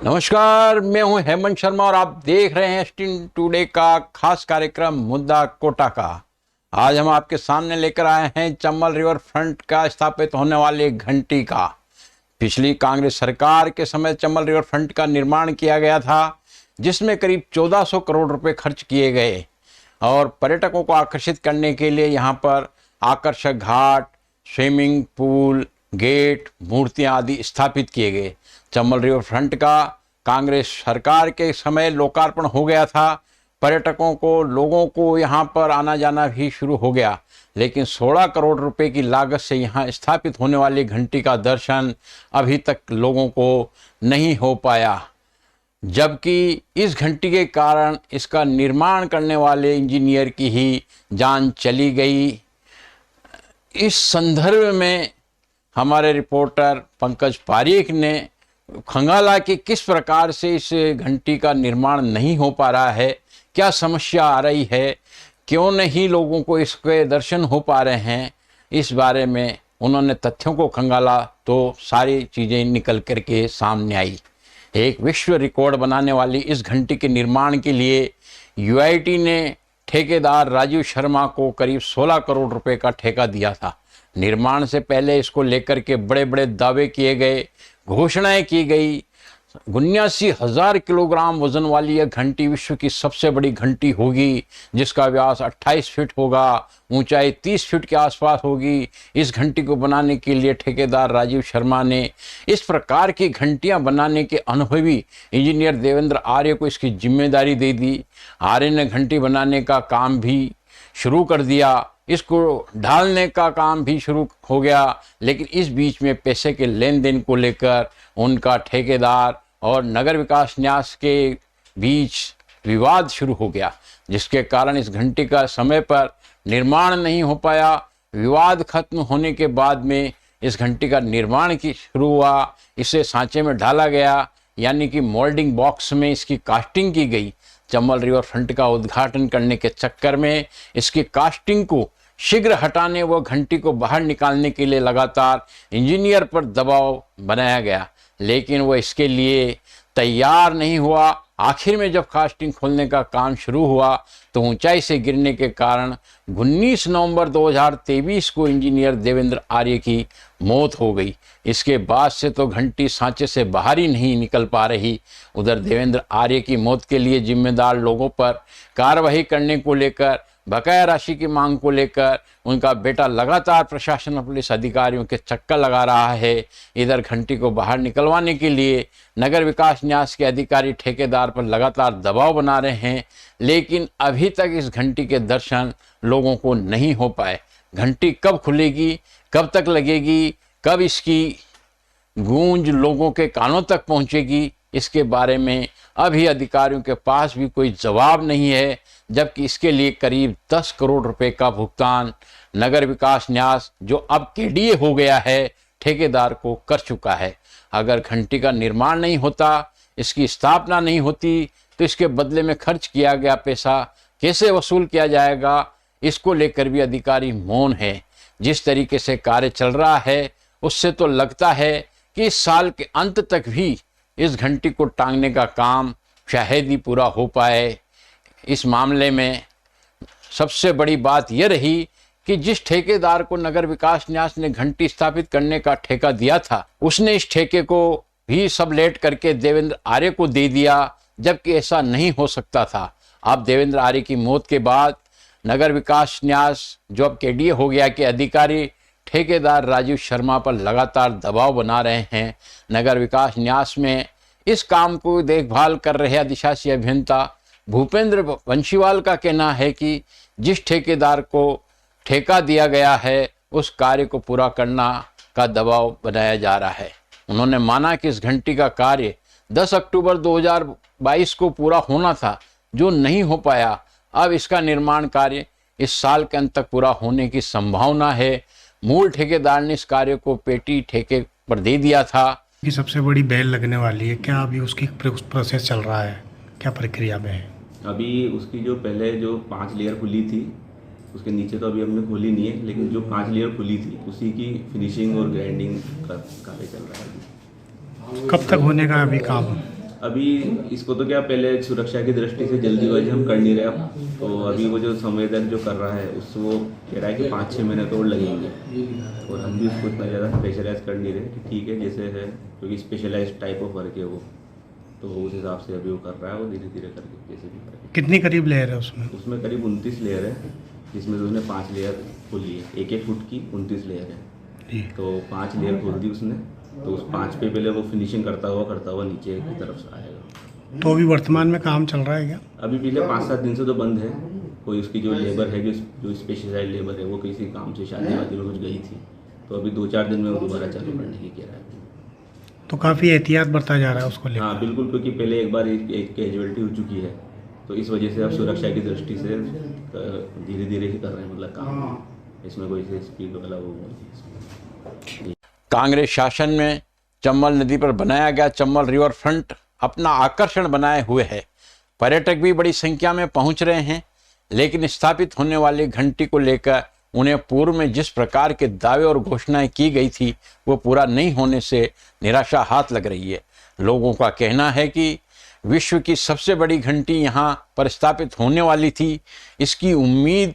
नमस्कार, मैं हूं हेमंत शर्मा और आप देख रहे हैं एसटीएन टुडे का खास कार्यक्रम मुद्दा कोटा का। आज हम आपके सामने लेकर आए हैं चंबल रिवर फ्रंट का स्थापित होने वाले घंटी का। पिछली कांग्रेस सरकार के समय चंबल रिवर फ्रंट का निर्माण किया गया था, जिसमें करीब 1400 करोड़ रुपए खर्च किए गए और पर्यटकों को आकर्षित करने के लिए यहाँ पर आकर्षक घाट, स्विमिंग पूल, गेट, मूर्तियां आदि स्थापित किए गए। चंबल रिवर फ्रंट का कांग्रेस सरकार के समय लोकार्पण हो गया था। पर्यटकों को, लोगों को यहाँ पर आना जाना भी शुरू हो गया, लेकिन 16 करोड़ रुपए की लागत से यहाँ स्थापित होने वाली घंटी का दर्शन अभी तक लोगों को नहीं हो पाया, जबकि इस घंटी के कारण इसका निर्माण करने वाले इंजीनियर की ही जान चली गई। इस संदर्भ में हमारे रिपोर्टर पंकज पारीख ने खंगाला कि किस प्रकार से इस घंटी का निर्माण नहीं हो पा रहा है, क्या समस्या आ रही है, क्यों नहीं लोगों को इसके दर्शन हो पा रहे हैं। इस बारे में उन्होंने तथ्यों को खंगाला तो सारी चीज़ें निकल कर के सामने आई। एक विश्व रिकॉर्ड बनाने वाली इस घंटी के निर्माण के लिए यूआईटी ने ठेकेदार राजीव शर्मा को करीब 16 करोड़ रुपए का ठेका दिया था। निर्माण से पहले इसको लेकर के बड़े बड़े दावे किए गए, घोषणाएं की गई। 79,000 किलोग्राम वजन वाली यह घंटी विश्व की सबसे बड़ी घंटी होगी, जिसका व्यास 28 फीट होगा, ऊंचाई 30 फीट के आसपास होगी। इस घंटी को बनाने के लिए ठेकेदार राजीव शर्मा ने इस प्रकार की घंटियां बनाने के अनुभवी इंजीनियर देवेंद्र आर्य को इसकी जिम्मेदारी दे दी। आर्य ने घंटी बनाने का काम भी शुरू कर दिया, इसको ढालने का काम भी शुरू हो गया, लेकिन इस बीच में पैसे के लेन देन को लेकर उनका ठेकेदार और नगर विकास न्यास के बीच विवाद शुरू हो गया, जिसके कारण इस घंटी का समय पर निर्माण नहीं हो पाया। विवाद खत्म होने के बाद में इस घंटी का निर्माण की शुरू हुआ। इसे सांचे में ढाला गया, यानी कि मोल्डिंग बॉक्स में इसकी कास्टिंग की गई। चंबल रिवर फ्रंट का उद्घाटन करने के चक्कर में इसकी कास्टिंग को शीघ्र हटाने व घंटी को बाहर निकालने के लिए लगातार इंजीनियर पर दबाव बनाया गया, लेकिन वह इसके लिए तैयार नहीं हुआ। आखिर में जब कास्टिंग खोलने का काम शुरू हुआ तो ऊंचाई से गिरने के कारण 19 नवंबर 2023 को इंजीनियर देवेंद्र आर्य की मौत हो गई। इसके बाद से तो घंटी सांचे से बाहर ही नहीं निकल पा रही। उधर देवेंद्र आर्य की मौत के लिए जिम्मेदार लोगों पर कार्रवाई करने को लेकर, बकाया राशि की मांग को लेकर उनका बेटा लगातार प्रशासन और पुलिस अधिकारियों के चक्कर लगा रहा है। इधर घंटी को बाहर निकलवाने के लिए नगर विकास न्यास के अधिकारी ठेकेदार पर लगातार दबाव बना रहे हैं, लेकिन अभी तक इस घंटी के दर्शन लोगों को नहीं हो पाए। घंटी कब खुलेगी, कब तक लगेगी, कब इसकी गूंज लोगों के कानों तक पहुंचेगी, इसके बारे में अभी अधिकारियों के पास भी कोई जवाब नहीं है, जबकि इसके लिए करीब 10 करोड़ रुपए का भुगतान नगर विकास न्यास, जो अब केडीए हो गया है, ठेकेदार को कर चुका है। अगर घंटी का निर्माण नहीं होता, इसकी स्थापना नहीं होती, तो इसके बदले में खर्च किया गया पैसा कैसे वसूल किया जाएगा, इसको लेकर भी अधिकारी मौन है। जिस तरीके से कार्य चल रहा है, उससे तो लगता है कि इस साल के अंत तक भी इस घंटी को टांगने का काम शायद ही पूरा हो पाए। इस मामले में सबसे बड़ी बात यह रही कि जिस ठेकेदार को नगर विकास न्यास ने घंटी स्थापित करने का ठेका दिया था, उसने इस ठेके को भी सब लेट करके देवेंद्र आर्य को दे दिया, जबकि ऐसा नहीं हो सकता था। अब देवेंद्र आर्य की मौत के बाद नगर विकास न्यास, जो अब केडीए हो गया, के अधिकारी ठेकेदार राजीव शर्मा पर लगातार दबाव बना रहे हैं। नगर विकास न्यास में इस काम को देखभाल कर रहे अधिशासी अभियंता भूपेंद्र बंशीवाल का कहना है कि जिस ठेकेदार को ठेका दिया गया है, उस कार्य को पूरा करना का दबाव बनाया जा रहा है। उन्होंने माना कि इस घंटी का कार्य 10 अक्टूबर 2022 को पूरा होना था, जो नहीं हो पाया। अब इसका निर्माण कार्य इस साल के अंत तक पूरा होने की संभावना है। मूल ठेकेदार ने इस कार्य को पेटी ठेके पर दे दिया था। की सबसे बड़ी बेल लगने वाली है, क्या अभी उसकी प्रोसेस चल रहा है, क्या प्रक्रिया में है? अभी उसकी जो पहले जो 5 लेयर खुली थी, उसके नीचे तो अभी हमने खोली नहीं है, लेकिन जो 5 लेयर खुली थी उसी की फिनिशिंग और ग्राइंडिंग का कार्य चल रहा है। कब तक होने का अभी काम? अभी इसको तो क्या पहले सुरक्षा की दृष्टि से जल्दीबाजी हम कर नहीं रहे अब, तो अभी वो जो संवेदक जो कर रहा है उससे वो कह रहा है कि 5-6 महीने तो और लगेंगे, और हम भी उसको इतना ज़्यादा प्रेशराइज कर नहीं रहे कि ठीक है जैसे है, क्योंकि स्पेशलाइज टाइप ऑफ वर्क है वो, तो उस हिसाब से अभी वो कर रहा है, वो धीरे धीरे करके जैसे भी करके। कितनी करीब लेयर है उसमें? उसमें करीब 29 लेयर है, जिसमें तो उसने 5 लेयर खोली है, 1-1 फुट की 29 लेयर है, जी। तो 5 लेयर खोल दी उसने, तो उस 5 पे पहले वो फिनिशिंग करता हुआ नीचे की तरफ से आएगा। तो अभी वर्तमान में काम चल रहा है क्या? अभी पिछले 5-7 दिन से तो बंद है, कोई उसकी जो लेबर है जो स्पेशलाइज लेबर है वो किसी काम से शादी वादी में कुछ गई थी, तो अभी 2-4 दिन में वो दोबारा चालू करने की कह रहा है। तो काफ़ी एहतियात बरता जा रहा है उसको लेकर। हाँ बिल्कुल, क्योंकि पहले एक बार एक कैजुअलिटी हो चुकी है, तो इस वजह से अब सुरक्षा की दृष्टि से धीरे धीरे ही कर रहे हैं, मतलब काम, इसमें कोई स्पीड वाला वो नहीं। कांग्रेस शासन में चंबल नदी पर बनाया गया चंबल रिवर फ्रंट अपना आकर्षण बनाए हुए है। पर्यटक भी बड़ी संख्या में पहुंच रहे हैं, लेकिन स्थापित होने वाली घंटी को लेकर उन्हें पूर्व में जिस प्रकार के दावे और घोषणाएं की गई थी वो पूरा नहीं होने से निराशा हाथ लग रही है। लोगों का कहना है कि विश्व की सबसे बड़ी घंटी यहाँ पर स्थापित होने वाली थी, इसकी उम्मीद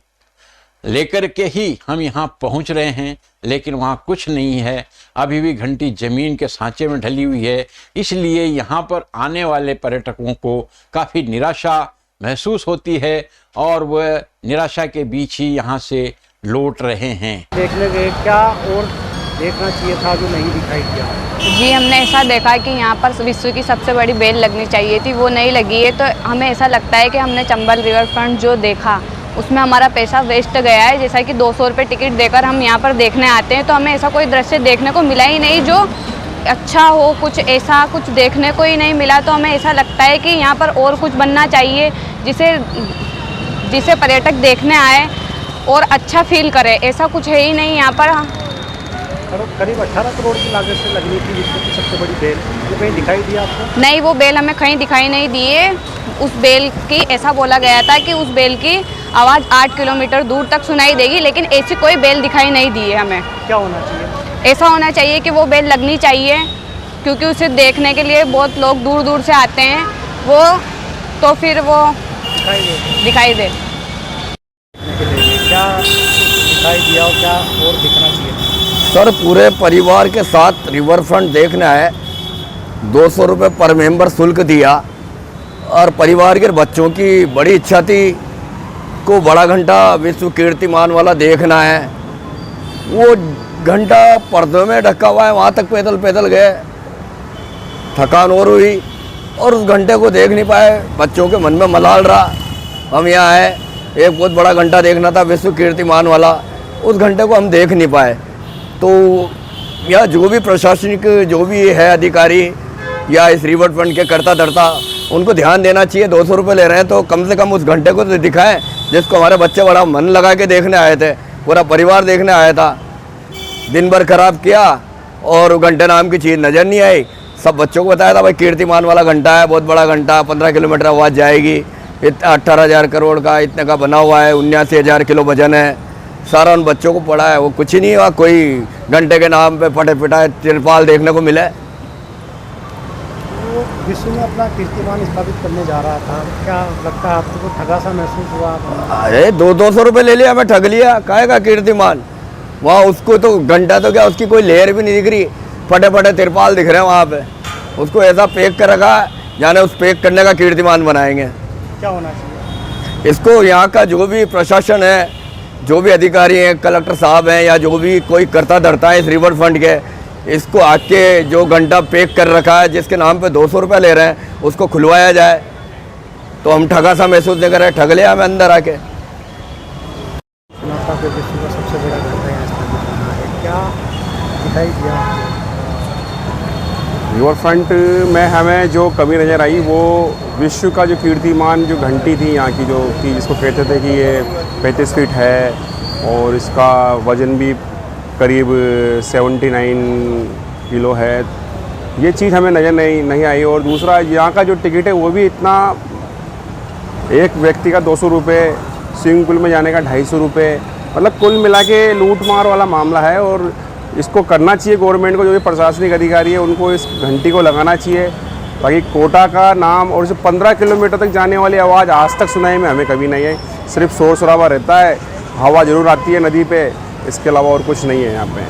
लेकर के ही हम यहाँ पहुँच रहे हैं, लेकिन वहाँ कुछ नहीं है। अभी भी घंटी जमीन के सांचे में ढली हुई है, इसलिए यहाँ पर आने वाले पर्यटकों को काफ़ी निराशा महसूस होती है और वह निराशा के बीच ही यहाँ से लौट रहे हैं। देखने गए, क्या और देखना चाहिए था जो नहीं दिखाई दिया? जी, हमने ऐसा देखा कि यहाँ पर विश्व की सबसे बड़ी बेल लगनी चाहिए थी, वो नहीं लगी है, तो हमें ऐसा लगता है कि हमने चंबल रिवर फ्रंट जो देखा उसमें हमारा पैसा वेस्ट गया है। जैसा कि 200 रुपये टिकट देकर हम यहाँ पर देखने आते हैं, तो हमें ऐसा कोई दृश्य देखने को मिला ही नहीं जो अच्छा हो, कुछ ऐसा कुछ देखने को ही नहीं मिला। तो हमें ऐसा लगता है कि यहाँ पर और कुछ बनना चाहिए जिसे पर्यटक देखने आए और अच्छा फील करे। ऐसा कुछ है ही नहीं यहाँ पर। करीब 18 करोड़ की लागत से लगनी थी विश्व की सबसे बड़ी बेल, वो कहीं दिखाई दिया आपको? नहीं, वो बेल हमें कहीं दिखाई नहीं दी है। उस बेल की ऐसा बोला गया था कि उस बेल की आवाज़ 8 किलोमीटर दूर तक सुनाई देगी, लेकिन ऐसी कोई बेल दिखाई नहीं दी है हमें। क्या होना चाहिए? ऐसा होना चाहिए कि वो बेल लगनी चाहिए, क्योंकि उसे देखने के लिए बहुत लोग दूर दूर से आते हैं, वो तो फिर वो दिखाई दे। क्या दिखाई दिया और क्या और दिखना चाहिए? सर, पूरे परिवार के साथ रिवर फ्रंट देखना है। 200 रुपये पर मेंबर शुल्क दिया और परिवार के बच्चों की बड़ी इच्छा थी को बड़ा घंटा विश्व कीर्तिमान वाला देखना है। वो घंटा पर्दों में ढका हुआ है, वहाँ तक पैदल पैदल गए, थकान और हुई और उस घंटे को देख नहीं पाए। बच्चों के मन में मलाल रहा, हम यहाँ आए, एक बहुत बड़ा घंटा देखना था विश्व कीर्तिमान वाला, उस घंटे को हम देख नहीं पाए। तो यह जो भी प्रशासनिक जो भी है अधिकारी या इस रिवर फ्रंट के करता धरता, उनको ध्यान देना चाहिए। 200 रुपये ले रहे हैं तो कम से कम उस घंटे को तो दिखाएं जिसको हमारे बच्चे बड़ा मन लगा के देखने आए थे, पूरा परिवार देखने आया था। दिन भर खराब किया और घंटे नाम की चीज़ नज़र नहीं आई। सब बच्चों को बताया था भाई कीर्तिमान वाला घंटा है, बहुत बड़ा घंटा, 15 किलोमीटर आवाज़ जाएगी, 18,000 करोड़ का इतने का बना हुआ है, 79,000 किलो वजन है, सारा उन बच्चों को पड़ा है। वो कुछ ही नहीं हुआ, कोई घंटे के नाम पे फटे पिटाए तिरपाल देखने को मिले। वो विश्व में अपना कीर्तिमान स्थापित करने जा रहा था, क्या लगता है आपको ठगा सा महसूस हुआ? अरे 200 रुपये ले लिया, हमें ठग लिया, काहेगा कीर्तिमान। वहाँ उसको तो घंटा तो क्या, उसकी कोई लेयर भी नहीं दिख रही, फटे फटे तिरपाल दिख रहे हैं वहाँ पे। उसको ऐसा पैक कर रखा है, जाने उस पैक करने का कीर्तिमान बनाएंगे। क्या होना चाहिए? इसको यहाँ का जो भी प्रशासन है, जो भी अधिकारी हैं, कलेक्टर साहब हैं या जो भी कोई करता धरता है इस रिवर फ्रंट के, इसको आके जो घंटा पैक कर रखा है जिसके नाम पे 200 रुपये ले रहे हैं उसको खुलवाया जाए। तो हम ठगा सा महसूस नहीं कर रहे, ठग लिया हमें अंदर आके। विश्व का सबसे बड़ा घंटा यहाँ स्थापित होना है, क्या दिखाई दिया? रिवर फ्रंट में हमें जो कमी नज़र आई वो विश्व का जो कीर्तिमान जो घंटी थी यहाँ की, जो कि जिसको कहते थे कि ये 35 फीट है और इसका वज़न भी करीब 79 किलो है, ये चीज़ हमें नज़र नहीं आई। और दूसरा, यहाँ का जो टिकट है वो भी इतना, एक व्यक्ति का 200 रुपये, स्विमिंग पूल में जाने का 250 रुपये, मतलब कुल मिला के लूट मार वाला मामला है। और इसको करना चाहिए गवर्नमेंट को, जो भी प्रशासनिक अधिकारी है उनको इस घंटी को लगाना चाहिए बाकी कोटा का नाम और 15 किलोमीटर तक जाने वाली आवाज़ आज तक सुनाई में हमें कभी नहीं है। सिर्फ शोर शराबा रहता है, हवा ज़रूर आती है नदी पे, इसके अलावा और कुछ नहीं है यहाँ पे।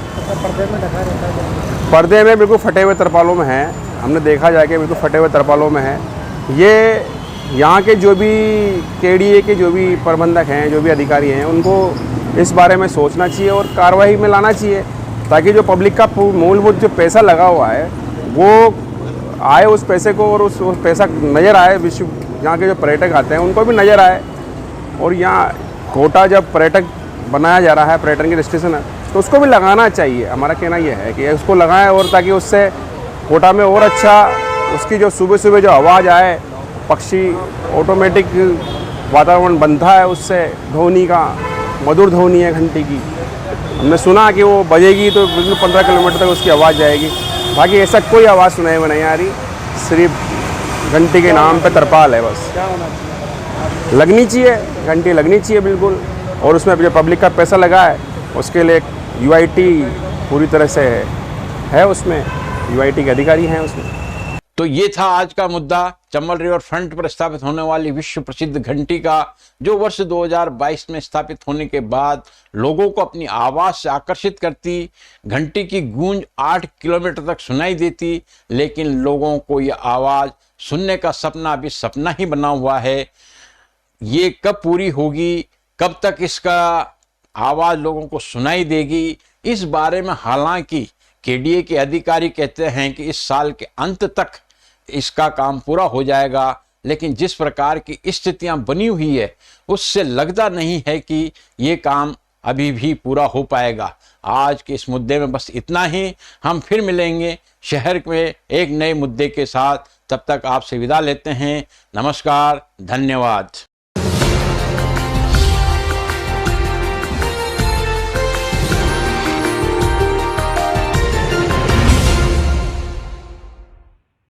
पर्दे में बिल्कुल फटे हुए तरपालों में है, हमने देखा जाके बिल्कुल फटे हुए तरपालों में है। ये यहाँ के जो भी केडीए के जो भी प्रबंधक हैं, जो भी अधिकारी हैं, उनको इस बारे में सोचना चाहिए और कार्रवाई में लाना चाहिए, ताकि जो पब्लिक का मूलभूत जो पैसा लगा हुआ है वो आए, उस पैसे को और उस पैसा नज़र आए, विश्व यहाँ के जो पर्यटक आते हैं उनको भी नज़र आए। और यहाँ कोटा जब पर्यटक बनाया जा रहा है, पर्यटन की दृष्टि से ना, तो उसको भी लगाना चाहिए। हमारा कहना ये है कि उसको लगाएं, और ताकि उससे कोटा में और अच्छा उसकी जो सुबह सुबह जो आवाज़ आए, पक्षी ऑटोमेटिक वातावरण बनता है, उससे ध्वनि का मधुर ध्वनि है घंटी की। हमने सुना कि वो बजेगी तो 15 किलोमीटर तक उसकी आवाज़ जाएगी। बाकी ऐसा कोई आवाज़ सुनाई में नहीं आ रही, सिर्फ घंटी के नाम पे तरपाल है बस। लगनी चाहिए, घंटी लगनी चाहिए बिल्कुल, और उसमें जो पब्लिक का पैसा लगा है उसके लिए यूआईटी पूरी तरह से है, उसमें यूआईटी के अधिकारी हैं उसमें। तो ये था आज का मुद्दा, चंबल रिवर फ्रंट पर स्थापित होने वाली विश्व प्रसिद्ध घंटी का, जो वर्ष 2022 में स्थापित होने के बाद लोगों को अपनी आवाज से आकर्षित करती। घंटी की गूंज 8 किलोमीटर तक सुनाई देती, लेकिन लोगों को यह आवाज सुनने का सपना अभी सपना ही बना हुआ है। ये कब पूरी होगी, कब तक इसका आवाज लोगों को सुनाई देगी, इस बारे में हालांकि केडीए के अधिकारी कहते हैं कि इस साल के अंत तक इसका काम पूरा हो जाएगा, लेकिन जिस प्रकार की स्थितियां बनी हुई है उससे लगता नहीं है कि ये काम अभी भी पूरा हो पाएगा। आज के इस मुद्दे में बस इतना ही। हम फिर मिलेंगे शहर में एक नए मुद्दे के साथ। तब तक आपसे विदा लेते हैं। नमस्कार, धन्यवाद।